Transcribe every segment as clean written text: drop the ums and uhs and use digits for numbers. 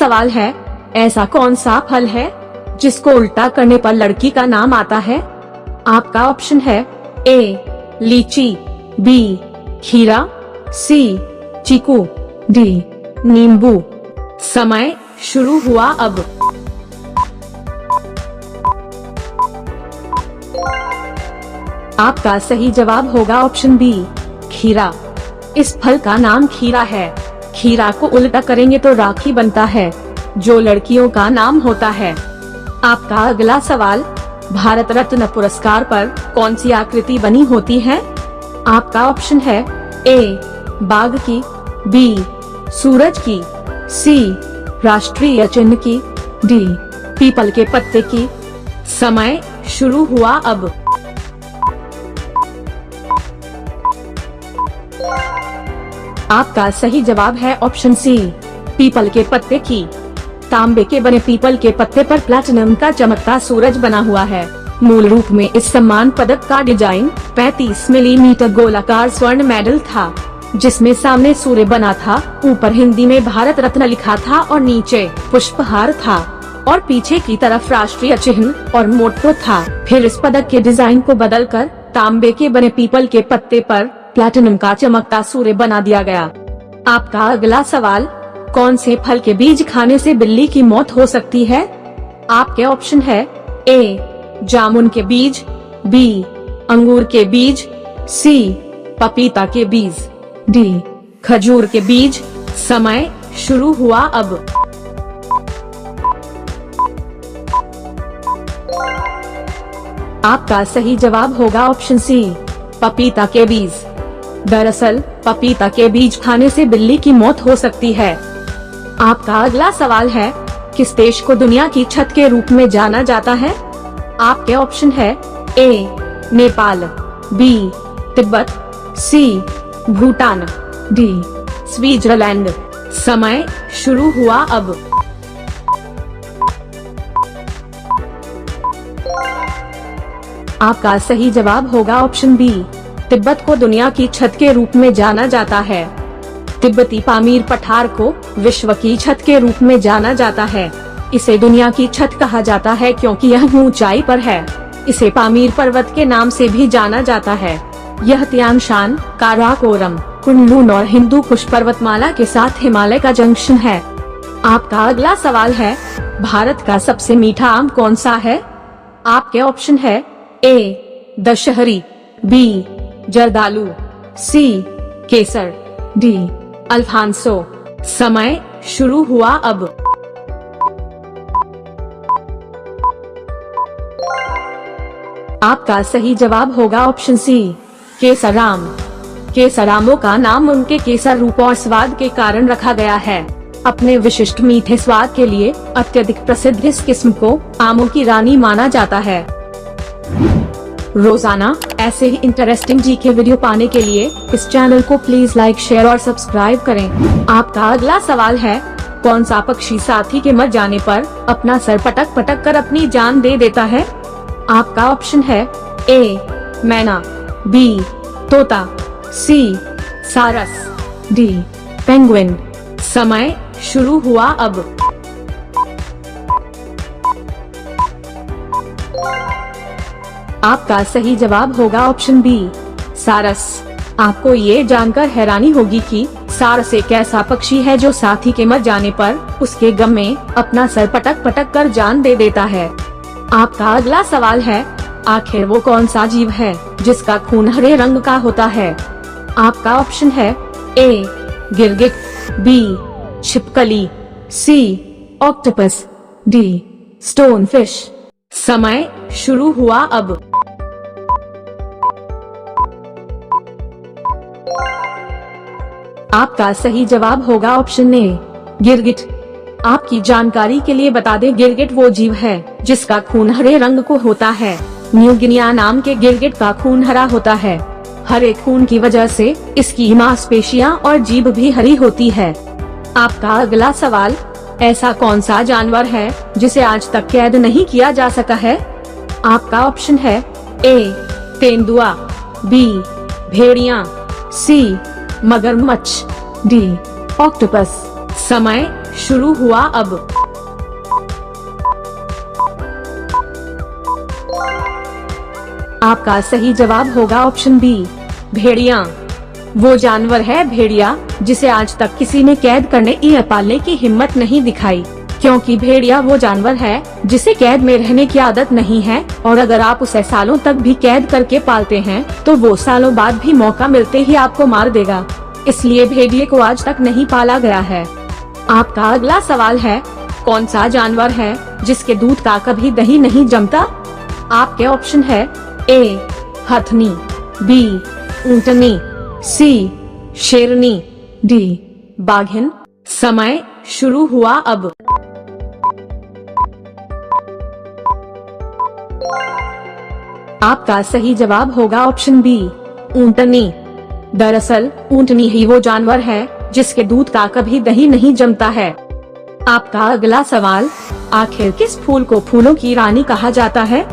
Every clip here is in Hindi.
सवाल है, ऐसा कौन सा फल है जिसको उल्टा करने पर लड़की का नाम आता है? आपका ऑप्शन है ए लीची, बी खीरा, सी चीकू, डी नींबू। समय शुरू हुआ अब। आपका सही जवाब होगा ऑप्शन बी खीरा। इस फल का नाम खीरा है। खीरा को उल्टा करेंगे तो राखी बनता है, जो लड़कियों का नाम होता है। आपका अगला सवाल, भारत रत्न पुरस्कार पर कौन सी आकृति बनी होती है? आपका ऑप्शन है ए बाघ की, बी सूरज की, सी राष्ट्रीय चिन्ह की, डी पीपल के पत्ते की। समय शुरू हुआ अब। आपका सही जवाब है ऑप्शन सी पीपल के पत्ते की। तांबे के बने पीपल के पत्ते पर प्लैटिनम का चमकता सूरज बना हुआ है। मूल रूप में इस सम्मान पदक का डिजाइन 35 मिलीमीटर गोलाकार स्वर्ण मेडल था, जिसमें सामने सूर्य बना था, ऊपर हिंदी में भारत रत्न लिखा था और नीचे पुष्पहार था और पीछे की तरफ राष्ट्रीय चिन्ह और मोटो था। फिर इस पदक के डिजाइन को बदलकर तांबे के बने पीपल के पत्ते पर प्लैटिनम का चमकता सूर्य बना दिया गया। आपका अगला सवाल, कौन से फल के बीज खाने से बिल्ली की मौत हो सकती है? आपके ऑप्शन है ए जामुन के बीज, बी अंगूर के बीज, सी पपीता के बीज, डी खजूर के बीज। समय शुरू हुआ अब। आपका सही जवाब होगा ऑप्शन सी पपीता के बीज। दरअसल पपीता के बीज खाने से बिल्ली की मौत हो सकती है। आपका अगला सवाल है, किस देश को दुनिया की छत के रूप में जाना जाता है? आपके ऑप्शन है ए नेपाल, बी तिब्बत, सी भूटान, डी स्विट्जरलैंड। समय शुरू हुआ अब। आपका सही जवाब होगा ऑप्शन बी तिब्बत को दुनिया की छत के रूप में जाना जाता है। तिब्बती पामीर पठार को विश्व की छत के रूप में जाना जाता है। इसे दुनिया की छत कहा जाता है क्योंकि यह ऊंचाई पर है। इसे पामीर पर्वत के नाम से भी जाना जाता है। यह तियान शान, काराकोरम, कुनलुन और हिंदू कुश पर्वतमाला के साथ हिमालय का जंक्शन है। आपका अगला सवाल है, भारत का सबसे मीठा आम कौन सा है? आपके ऑप्शन है ए दशहरी, बी जर्दालू, सी केसर, डी अल्फांसो। समय शुरू हुआ अब। आपका सही जवाब होगा ऑप्शन सी केसर आम। केसर आमों का नाम उनके केसर रूप और स्वाद के कारण रखा गया है। अपने विशिष्ट मीठे स्वाद के लिए अत्यधिक प्रसिद्ध इस किस्म को आमों की रानी माना जाता है। रोजाना ऐसे ही इंटरेस्टिंग जीके वीडियो पाने के लिए इस चैनल को प्लीज लाइक, शेयर और सब्सक्राइब करें। आपका अगला सवाल है, कौन सा पक्षी साथी के मर जाने पर अपना सर पटक पटक कर अपनी जान दे देता है? आपका ऑप्शन है ए मैना, बी तोता, सी सारस, डी पेंगुइन। समय शुरू हुआ अब। आपका सही जवाब होगा ऑप्शन बी सारस। आपको ये जानकर हैरानी होगी कि सारस एक ऐसा पक्षी है जो साथी के मर जाने पर उसके गम में अपना सर पटक पटक कर जान दे देता है। आपका अगला सवाल है, आखिर वो कौन सा जीव है जिसका खून हरे रंग का होता है? आपका ऑप्शन है ए गिरगिट, बी छिपकली, सी ऑक्टोपस, डी स्टोनफिश। समय शुरू हुआ अब। आपका सही जवाब होगा ऑप्शन ए गिरगिट। आपकी जानकारी के लिए बता दें, गिरगिट वो जीव है जिसका खून हरे रंग को होता है। न्यू गिनिया नाम के गिरगिट का खून हरा होता है। हरे खून की वजह से इसकी मांसपेशियां और जीभ भी हरी होती है। आपका अगला सवाल, ऐसा कौन सा जानवर है जिसे आज तक कैद नहीं किया जा सका है? आपका ऑप्शन है ए तेंदुआ, बी भेड़िया, सी मगरमच्छ, डी ऑक्टोपस। समय शुरू हुआ अब। आपका सही जवाब होगा ऑप्शन बी, भेड़िया। वो जानवर है भेड़िया जिसे आज तक किसी ने कैद करने या पालने की हिम्मत नहीं दिखाई, क्योंकि भेड़िया वो जानवर है जिसे कैद में रहने की आदत नहीं है, और अगर आप उसे सालों तक भी कैद करके पालते हैं तो वो सालों बाद भी मौका मिलते ही आपको मार देगा। इसलिए भेड़िए को आज तक नहीं पाला गया है। आपका अगला सवाल है, कौन सा जानवर है जिसके दूध का कभी दही नहीं जमता? आपके ऑप्शन है ए हथनी, बी ऊंटनी, सी शेरनी, डी बाघिन। समय शुरू हुआ अब। आपका सही जवाब होगा ऑप्शन बी, ऊंटनी। दरअसल ऊंटनी ही वो जानवर है जिसके दूध का कभी दही नहीं जमता है। आपका अगला सवाल, आखिर किस फूल को फूलों की रानी कहा जाता है?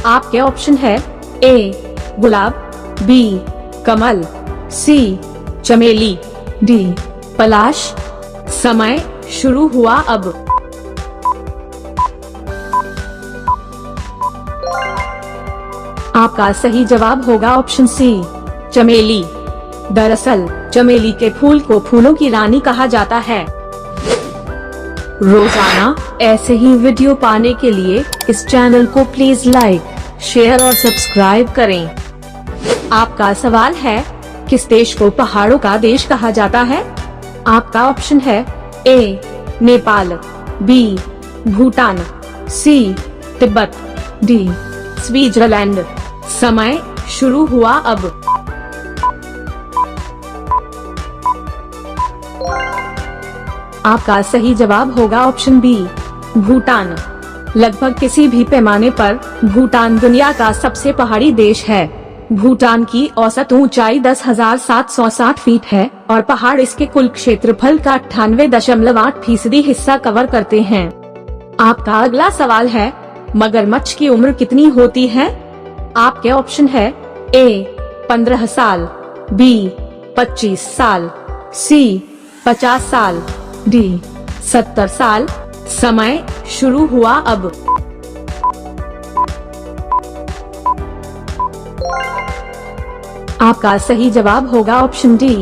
आपके ऑप्शन है ए गुलाब, बी कमल, सी चमेली, डी पलाश। समय शुरू हुआ अब। आपका सही जवाब होगा ऑप्शन सी, चमेली। दरअसल चमेली के फूल को फूलों की रानी कहा जाता है। रोजाना ऐसे ही वीडियो पाने के लिए इस चैनल को प्लीज लाइक, शेयर और सब्सक्राइब करें। आपका सवाल है, किस देश को पहाड़ों का देश कहा जाता है? आपका ऑप्शन है ए नेपाल, बी भूटान, सी तिब्बत, डी स्विट्जरलैंड। समय शुरू हुआ अब। आपका सही जवाब होगा ऑप्शन बी, भूटान। लगभग किसी भी पैमाने पर भूटान दुनिया का सबसे पहाड़ी देश है। भूटान की औसत ऊंचाई 10,760 फीट है और पहाड़ इसके कुल क्षेत्रफल का 98.8% हिस्सा कवर करते हैं। आपका अगला सवाल है, मगरमच्छ की उम्र कितनी होती है? आपके ऑप्शन है ए 15 साल, बी 25 साल, सी 50 साल, डी 70 साल। समय शुरू हुआ अब। आपका सही जवाब होगा ऑप्शन डी,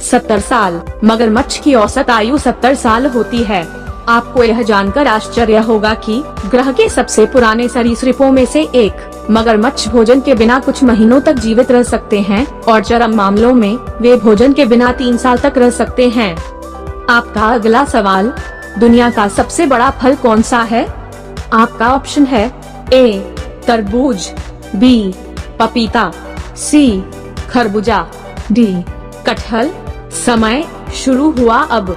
70 साल। मगरमच्छ की औसत आयु 70 साल होती है। आपको यह जानकर आश्चर्य होगा कि ग्रह के सबसे पुराने सरीसृपों में से एक मगरमच्छ भोजन के बिना कुछ महीनों तक जीवित रह सकते हैं और चरम मामलों में वे भोजन के बिना 3 साल तक रह सकते हैं। आपका अगला सवाल, दुनिया का सबसे बड़ा फल कौन सा है? आपका ऑप्शन है ए तरबूज, बी पपीता, सी खरबूजा, डी कटहल। समय शुरू हुआ अब।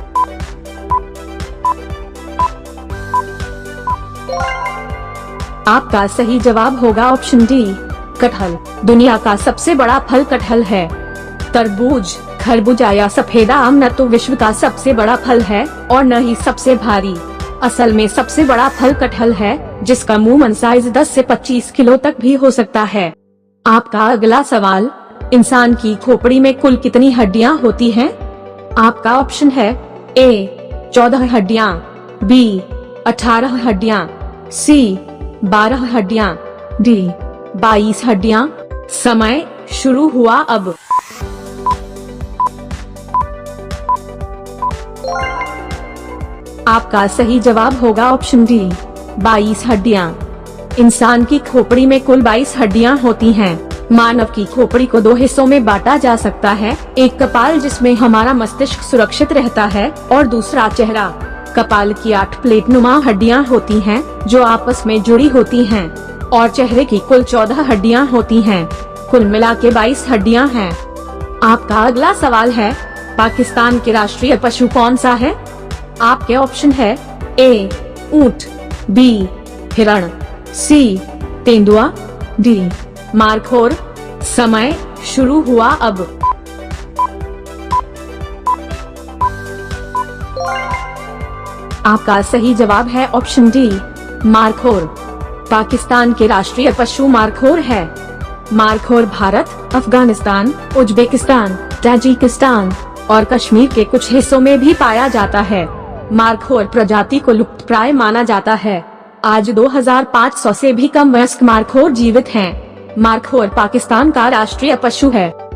आपका सही जवाब होगा ऑप्शन डी, कटहल। दुनिया का सबसे बड़ा फल कटहल है। तरबूज, खरबूजा या सफेदा आम न तो विश्व का सबसे बड़ा फल है और न ही सबसे भारी। असल में सबसे बड़ा फल कटहल है, जिसका अमूमन साइज 10 से 25 किलो तक भी हो सकता है। आपका अगला सवाल, इंसान की खोपड़ी में कुल कितनी हड्डियां होती हैं? आपका ऑप्शन है ए 14 हड्डियां, बी 18 हड्डियां, सी 12 हड्डियां, डी 22 हड्डियां। समय शुरू हुआ अब। आपका सही जवाब होगा ऑप्शन डी, 22 हड्डियां। इंसान की खोपड़ी में कुल 22 हड्डियां होती हैं। मानव की खोपड़ी को 2 हिस्सों में बांटा जा सकता है, एक कपाल जिसमें हमारा मस्तिष्क सुरक्षित रहता है और दूसरा चेहरा। कपाल की 8 प्लेट नुमा हड्डियां होती हैं जो आपस में जुड़ी होती हैं, और चेहरे की कुल 14 हड्डियां होती हैं। कुल मिला के 22 हड्डियां हैं। आपका अगला सवाल है, पाकिस्तान के राष्ट्रीय पशु कौन सा है? आपके ऑप्शन है ए ऊंट, बी हिरण, सी तेंदुआ, डी मारखोर। समय शुरू हुआ अब। आपका सही जवाब है ऑप्शन डी, मारखोर। पाकिस्तान के राष्ट्रीय पशु मारखोर है। Markhor Bharat, Afghanistan, Uzbekistan, Tajikistan और कश्मीर के कुछ हिस्सों में भी पाया जाता है। मार्खोर प्रजाति को लुप्तप्राय माना जाता है। आज 2500 से भी कम वयस्क मार्खोर जीवित हैं। मार्खोर पाकिस्तान का राष्ट्रीय पशु है।